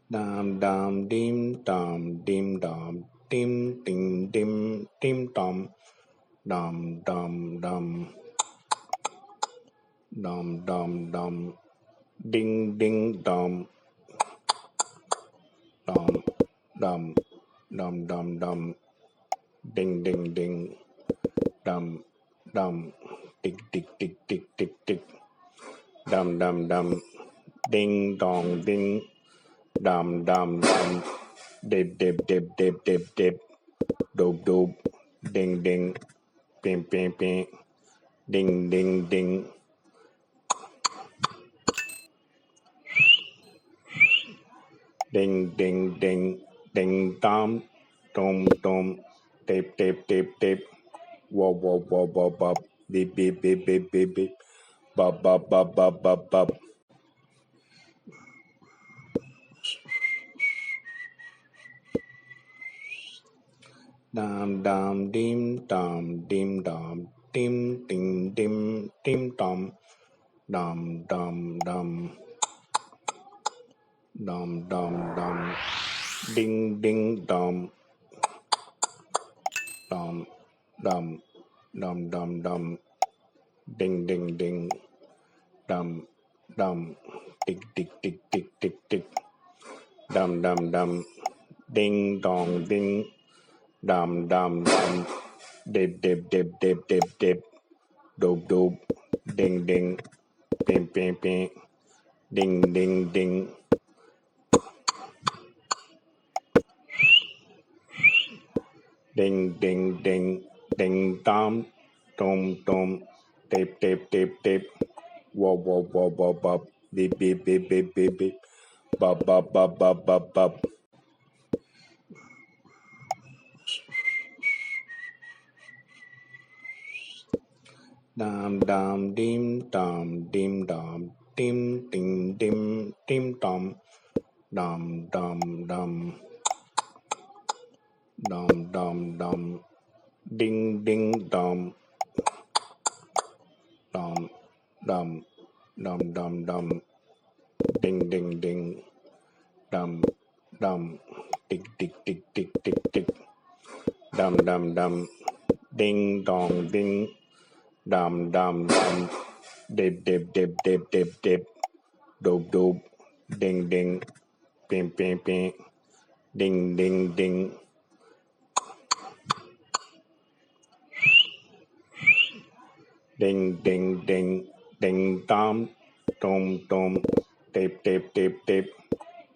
Dam dam dim dam dim ding dim dim dam dam dam dam dam dam dam ding ding dam dam dam dam dam dam ding ding ding dam dam tick tick tick tick tick tick dam dam dam ding dong ding dam dam dam dip dip dip dip dip dip doop doop ding ding ping ping ping ding ding ding ding ding ding ding dam tom tom tip tip tip tip wop wop wop wop wop beep beep beep beep beep beep bop bop bop bop bop bop dam dam dim dam dim ding dim dim dam dam dam dam dam dam dam ding ding dam dam dam dam dam dam ding ding ding dam dam tick tick tick tick tick tick dam dam dam ding dong ding dam dam dam dip dip dip dip dip dip doop doop ding ding ping ping ping ding ding ding ding ding ding ding dam tom tom tip tip tip tip wop wop wop wop wop beep beep beep beep beep beep bop bop bop bop bop bop dam dam dim dam dim ding dim dim dam dam dam dam dam dam dam ding ding dam dam dam dam dam dam ding ding ding dam dam tick tick tick tick tick tick dam dam dam ding dong ding dam dam dam dip dip dip dip dip dip doop doop ding ding ping ping ping ding ding ding ding ding ding ding dam tom tom tip tip tip tip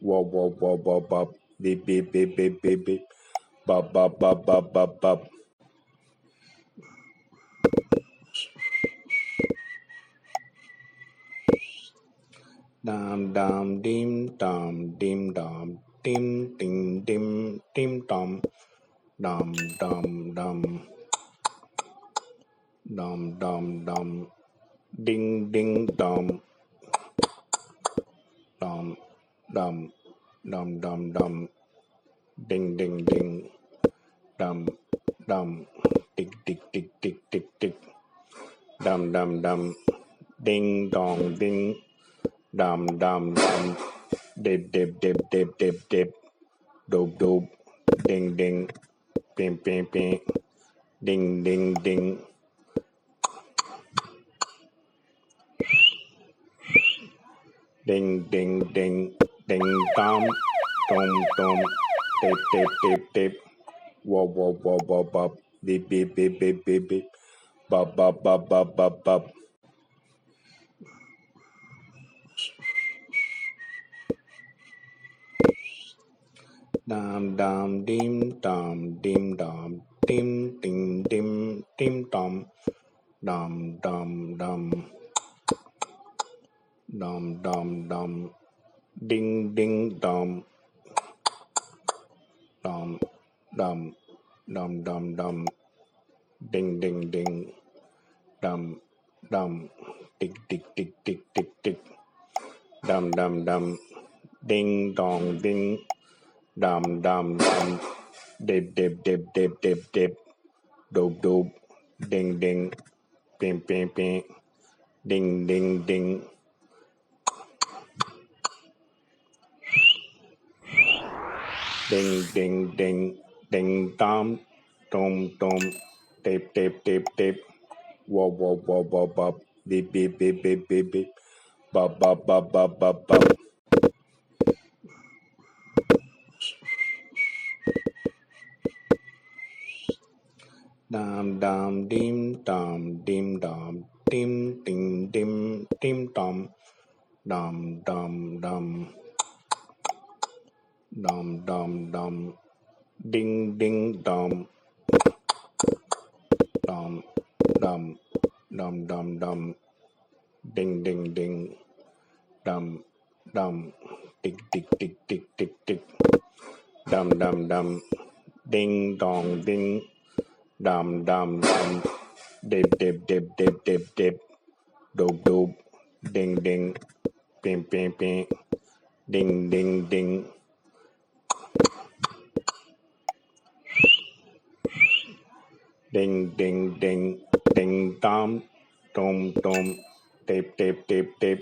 wop wop wop wop wop beep beep beep beep beep beep bop bop bop bop bop bop dam dam dim dam dim ding dim dim dam dam dam dam dam dam dam ding ding dam dam dam dam dam dam ding ding ding dam dam tick tick tick tick tick tick dam dam dam ding dong ding dam dam dam dip dip dip dip dip dip doop doop ding ding ping ping ping ding ding ding ding ding ding ding dam tom tom tip tip tip tip wop wop wop wop wop beep beep beep beep beep beep bop bop bop bop bop bop dam dam dim dam dim ding dim dim dam dam dam dam dam dam dam ding ding dam dam dam dam dam dam ding ding ding dam dam tick tick tick tick tick tick dam dam dam ding dong ding dam dam dam dip dip dip dip dip dip doop doop ding ding ping ping ping ding ding ding Ding ding ding ding dom dom dom dip dip dip dip whoa whoa whoa whoa bop beep beep beep beep beep beep bop bop bop bop bop bop dam dam dim dam dim dam dim ding dim dim dom dum dum dum dum dum dum ding ding dum dum dum dum dum dum ding ding ding dum dum tick tick tick tick tick tick dum dum dum ding dong ding dum dum dum dip dip dip dip dip dip doop doop ding ding ping ping ping ding ding ding ding ding ding ding dom dom dom dip dip dip dip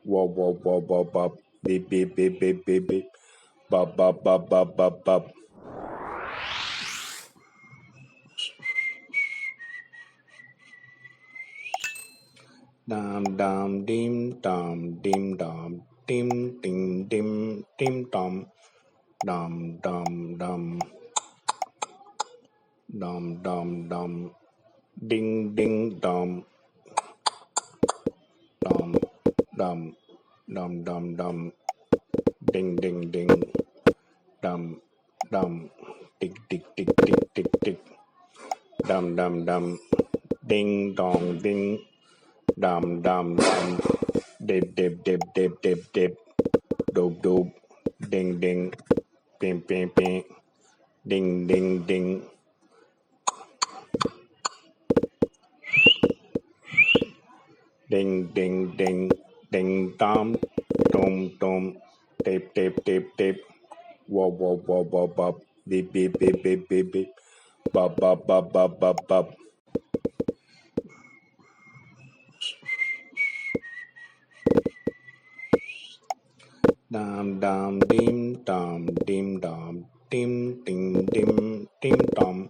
whoa whoa whoa whoa bop beep beep beep beep beep beep bop bop bop bop bop bop dam dam dim dam dim dam dim ding dim dim dom dum dum dum dum dum dum ding ding dum dum dum dum dum dum ding ding ding dum dum tick tick tick tick tick tick dum dum dum ding dong ding dum dum dum dip dip dip dip dip dip doop doop ding ding ping ping ping ding ding ding ding ding ding ding dom dom dom dip dip dip dip whoa whoa whoa whoa bop beep beep beep beep beep beep bop bop bop bop bop bop dam dam dim dam dim dam dim ding dim dim dom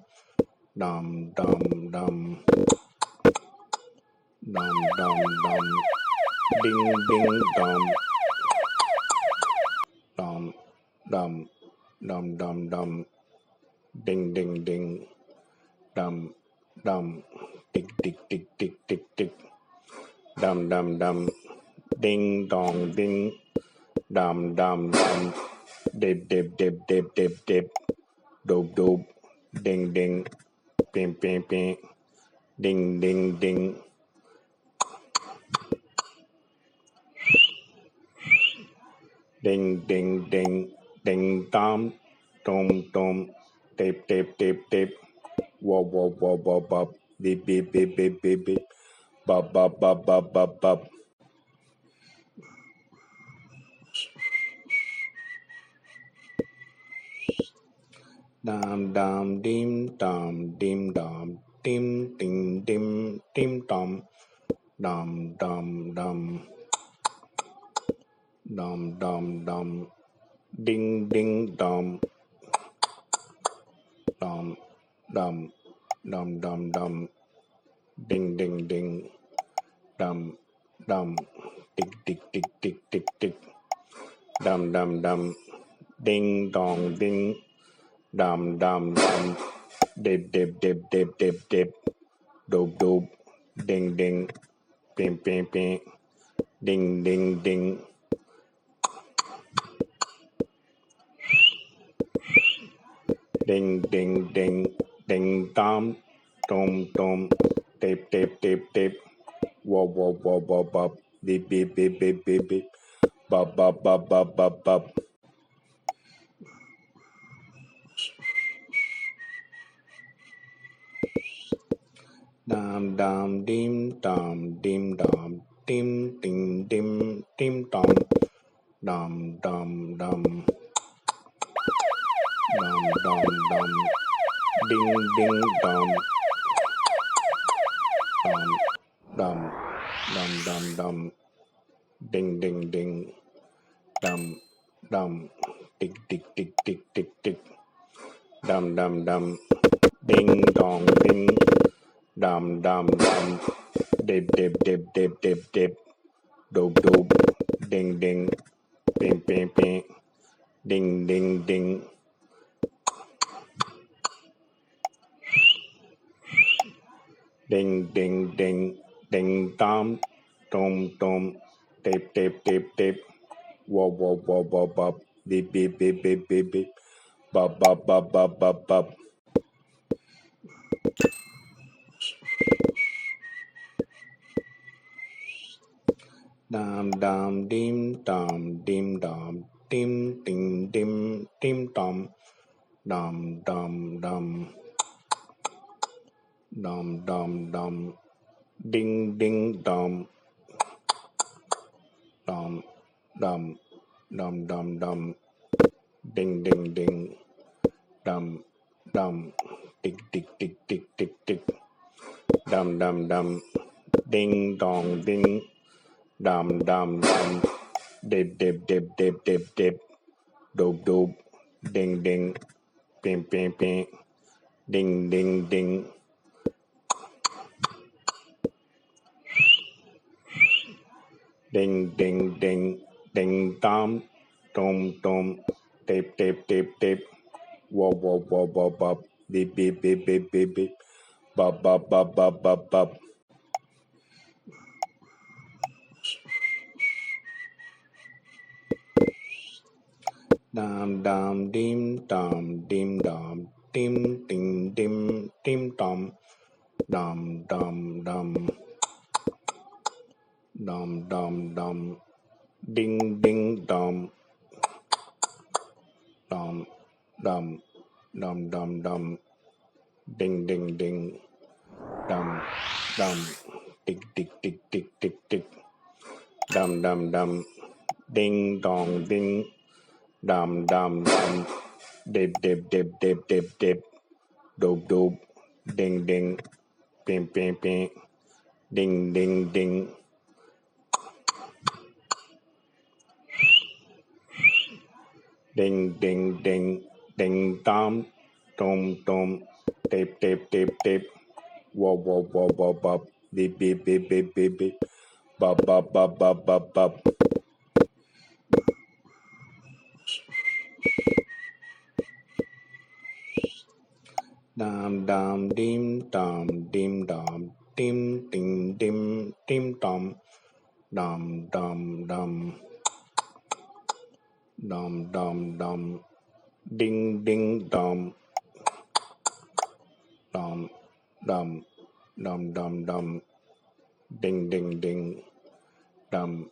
dum dum dum dum dum dum ding ding dum dum dum dum dum dum ding ding ding dum dum tick tick tick tick tick tick dum dum dum ding dong ding dum dum dum dip dip dip dip dip dip doop doop ding ding ping ping ping ding ding ding ding ding ding ding dom dom dom dip dip dip dip whoa whoa whoa whoa bop beep beep beep beep beep beep bop bop bop bop bop bop dam dam dim dam dim dam dim ding dim dim dom dum dum dum dum dum dum ding ding dum dum dum dum dum dum ding ding ding dum dum tick tick tick tick tick tick dum dum dum ding dong ding dum dum dum dip dip dip dip dip dip doop doop ding ding ping ping ping ding ding ding ding ding ding ding dom dom dom dip dip dip dip whoa whoa whoa whoa bop beep beep beep beep beep beep bop bop bop bop bop bop dam dam dim dam dim dam dim ding dim dim dom dum dum dum dum dum dum ding ding dum dum dum dum dum dum ding ding ding dum dum tick tick tick tick tick tick, dum dum dum, ding dong ding, dum dum dum, dip dip dip dip dip dip, doop doop, ding ding, ping ping ping, ding ding ding, ding ding ding, ding dom, dom dom, dip dip dip dip, wop wop wop wop wop, beep beep beep beep beep beep, bop bop bop bop bop bop. Dam dam dim dam dim dam dim ding dim dim dam dam dam dam dam dam dam ding ding dam dam dam dam dam dam ding ding ding dam dam tick tick tick tick tick tick dam dam dam ding dong ding dam dam dam dip dip dip dip dip dip doop doop ding ding ping ping ping ding ding ding ding ding ding ding dom dom dom tip tip tip tip wop wop wop wop wop beep beep beep beep beep beep bop bop bop bop bop bop. Dam dam dim dam dim dam dim ding dim dim dom dam dam dam dam dam dam ding ding dom dam dam dam dam dam ding ding ding dum dum tick tick tick tick tick tick dum dum dum ding dong ding dum dum dum dip dip dip dip dip dip doop doop ding ding ping ping ping ding ding ding ding ding ding ding dom dom dom tip tip tip tip wop wop wop wop wop beep beep beep beep beep beep bop bop bop bop bop bop. Dam dam dim dam dim dam dim ding dim dim dom dam dam dam dam dam dam ding ding dom dam dam dam dam dam ding ding ding dam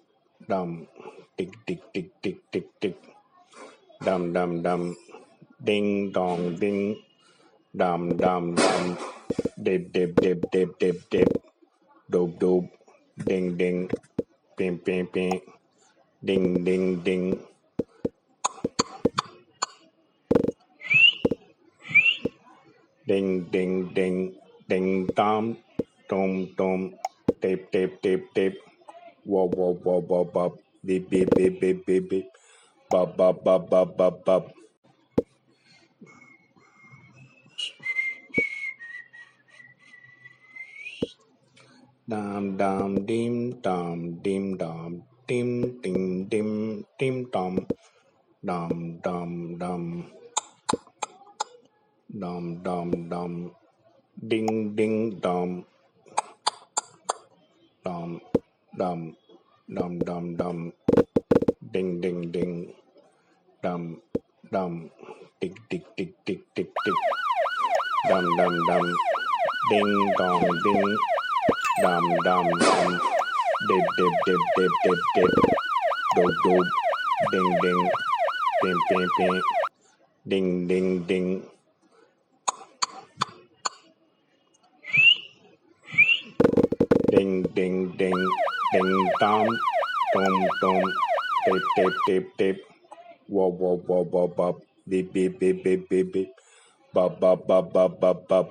dam tick tick tick tick tick tick dam dam dam ding dong ding dam dam dam dip dip dip dip dip dip doop doop ding ding ping ping ping ding ding ding ding ding ding ding dom dom dom tip tip tip tip wop wop wop wop wop beep beep beep beep beep beep bop bop bop bop bop bop. Dam dam dim dam dim dam dim ding dim dim dom dam dam dam dam dam dam ding ding dom dam dam dam dam dam ding ding ding dum dum tick tick tick tick tick tick dum dum dum ding dong ding dum dum dum dip dip dip dip dip dip doop doop ding ding ping ping ping ding ding ding ding ding ding ding dom dom dom tip tip tip tip wop wop wop wop wop beep beep beep beep beep beep bop bop bop bop bop bop.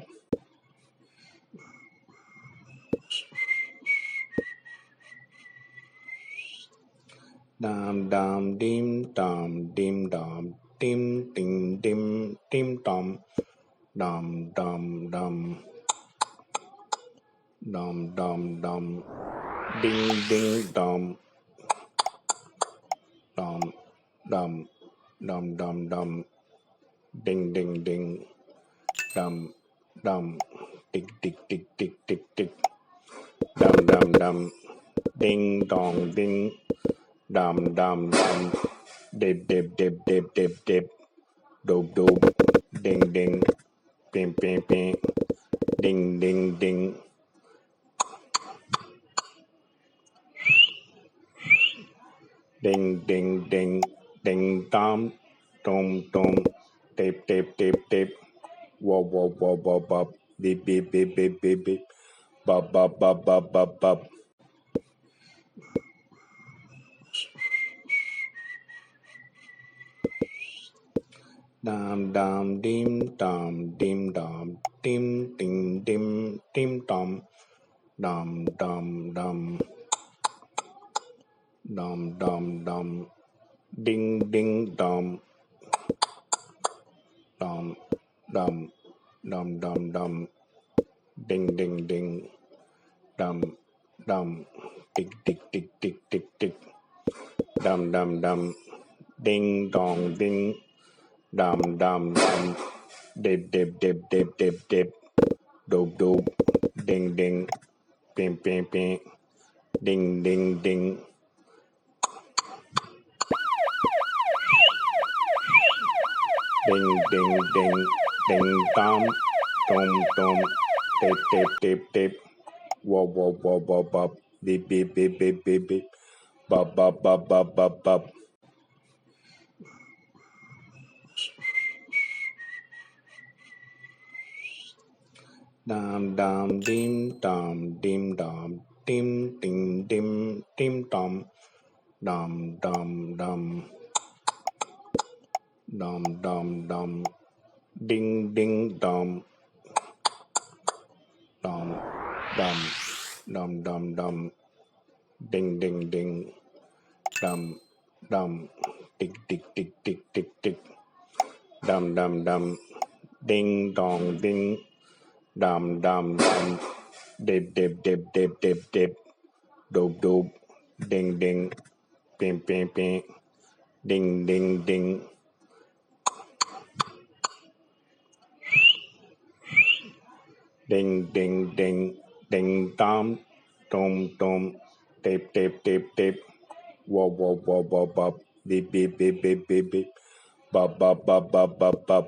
Dam dam dim dam dim dam dim ding dim dim dum dum dum dum dum dum dum ding ding dum dum dum dum dum dum ding ding ding dum dum tick tick tick tick tick tick dum dum dum ding dong ding dum dum dum dip dip dip dip dip dip dope dope ding ding ping ping ping ding ding ding ding ding ding ding dom dom dom tip tip tip tip wop wop wop wop wop beep beep beep beep beep beep bop bop bop bop bop bop dam dam dim dam dim dam dim ding dim dim dom dum dum dum dum dum dum ding ding dum dum dum dum dum dum ding ding ding dum dum tick tick tick tick tick tick dum dum dum ding dong ding dum dum dum dip dip dip dip dip dip dope dope ding ding ping ping ping ding ding ding ding ding ding ding dom dom dom tip tip tip tip wop wop wop wop wop beep beep beep beep beep beep bop bop bop bop bop bop dam dam dim dam dim dam dim ding dim dim dom dum dum dum dum dum dum ding ding dum dum dum dum dum dum ding ding ding dum dum tick tick tick tick tick tick dum dum dum ding dong ding dum dum dum dip dip dip dip dip dip dope dope ding ding ping ping ping ding ding ding ding ding ding ding dom dom dom tip tip tip tip wop wop wop wop wop beep beep beep beep beep beep bop bop bop bop bop bop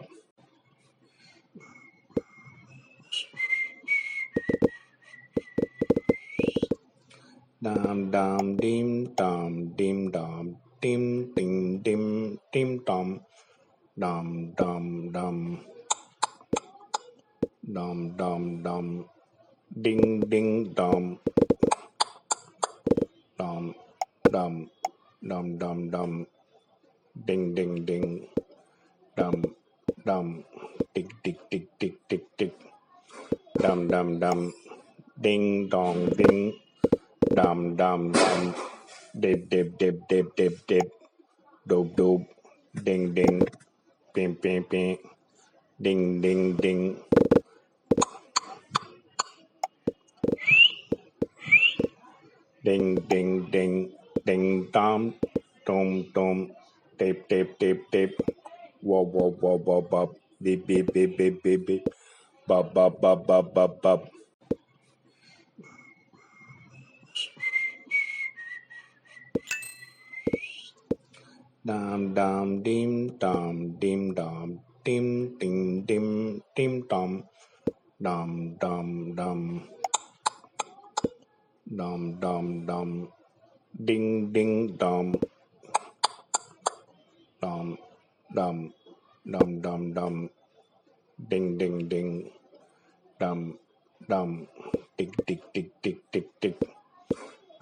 dam dam dim dam dim dam dim ding dim dim dom dum dum dum dum dum dum ding ding dum dum dum dum dum dum ding ding ding dum dum tick tick tick tick tick tick dum dum dum ding dong ding dum dum dum dip dip dip dip dip dip dope dope ding ding ping ping ping ding ding ding ding ding ding ding dom dom dom tip tip tip tip wop wop wop wop wop beep beep beep beep beep beep bop bop bop bop bop bop dam dam dim dam dim dam dim ding dim dim dom dum dum dum dum dum dum ding ding dum dum dum dum dum dum ding ding ding dum dum tick tick tick tick tick tick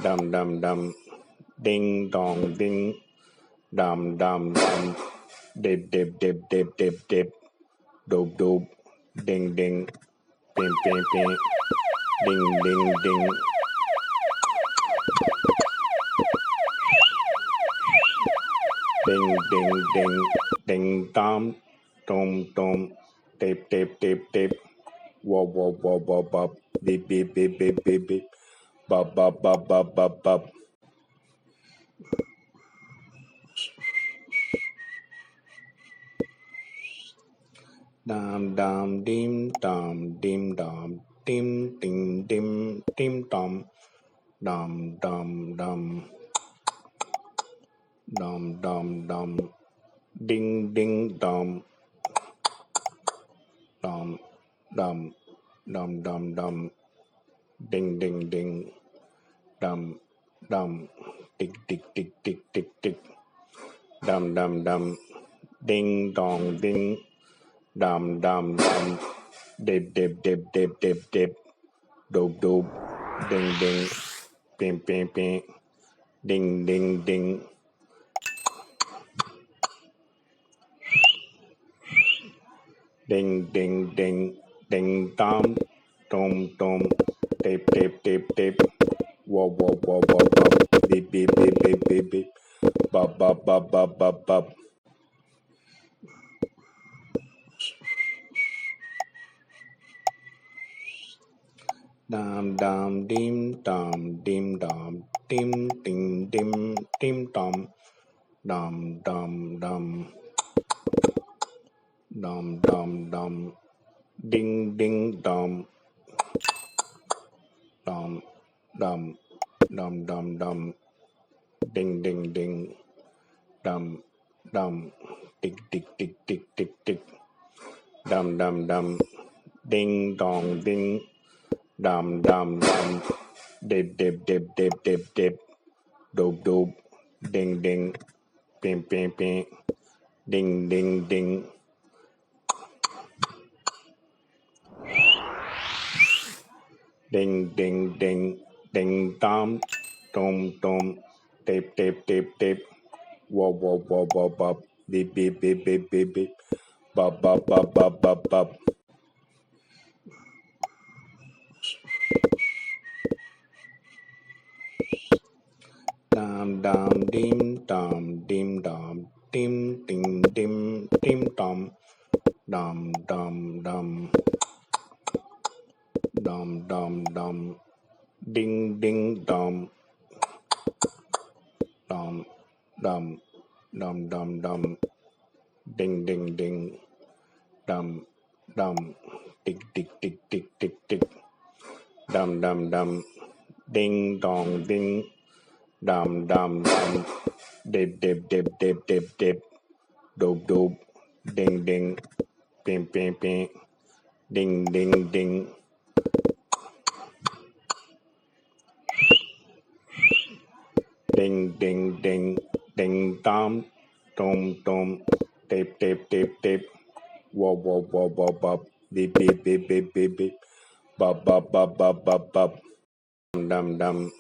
dum dum dum ding dong ding dum dum dum dip dip dip dip dip dip dope dope ding ding ping ping ping ding ding ding ding ding ding ding dom, dom dom, dip dip dip dip, wop wop wop wop wop, beep beep beep beep beep beep, bop bop bop bop bop bop. Dam dam dim dam dim dam dim ding dim dim dam dam dam dam dam dam dam ding ding dam dam dam dam dam dam ding ding ding dam dam tick tick tick tick tick tick dam dam dam ding dong ding dam dam dam dip dip dip dip dip dip doop doop ding ding ping ping ping ding ding ding ding ding ding ding dom dom dom dip dip dip dip wop wop wop wop wop beep beep beep beep beep beep bop bop bop bop bop bop. Dam dam dim dam dim dam dim ding dim dim dam dam dam dam dam dam dam ding ding dam dam dam dam dam dam ding ding ding dam dam tick tick tick tick tick tick dam dam dam ding dong ding dam dam dam dip dip dip dip dip dip doop doop ding ding ping ping ping ding ding ding ding ding ding ding dom dom dom dip dip dip dip wop wop wop wop wop beep beep beep beep beep beep bop bop bop bop bop bop. Dam dam dim dam dim dam dim ding dim dim dam dam dam dam dam dam dam ding ding dam dam dam dam dam dam ding ding ding dam dam tick tick tick tick tick tick dam dam dam ding dong ding dam dam dam dip dip dip dip dip dip doop doop ding ding ping ping ping ding ding ding ding ding ding ding dom dom dom dip dip dip dip wop wop wop wop wop beep beep beep beep beep beep bop bop bop bop bop bop dam dam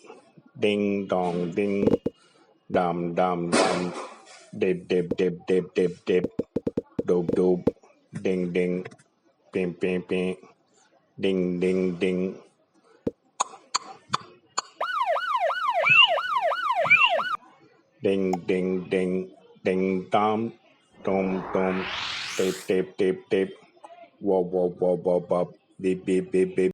ding dong ding dam dam dam dip dip dip dip dip dip doop doop ding ding ping ping ping ding ding ding ding ding ding ding dom dom dom dip dip dip dip wop wop wop wop wop beep beep beep beep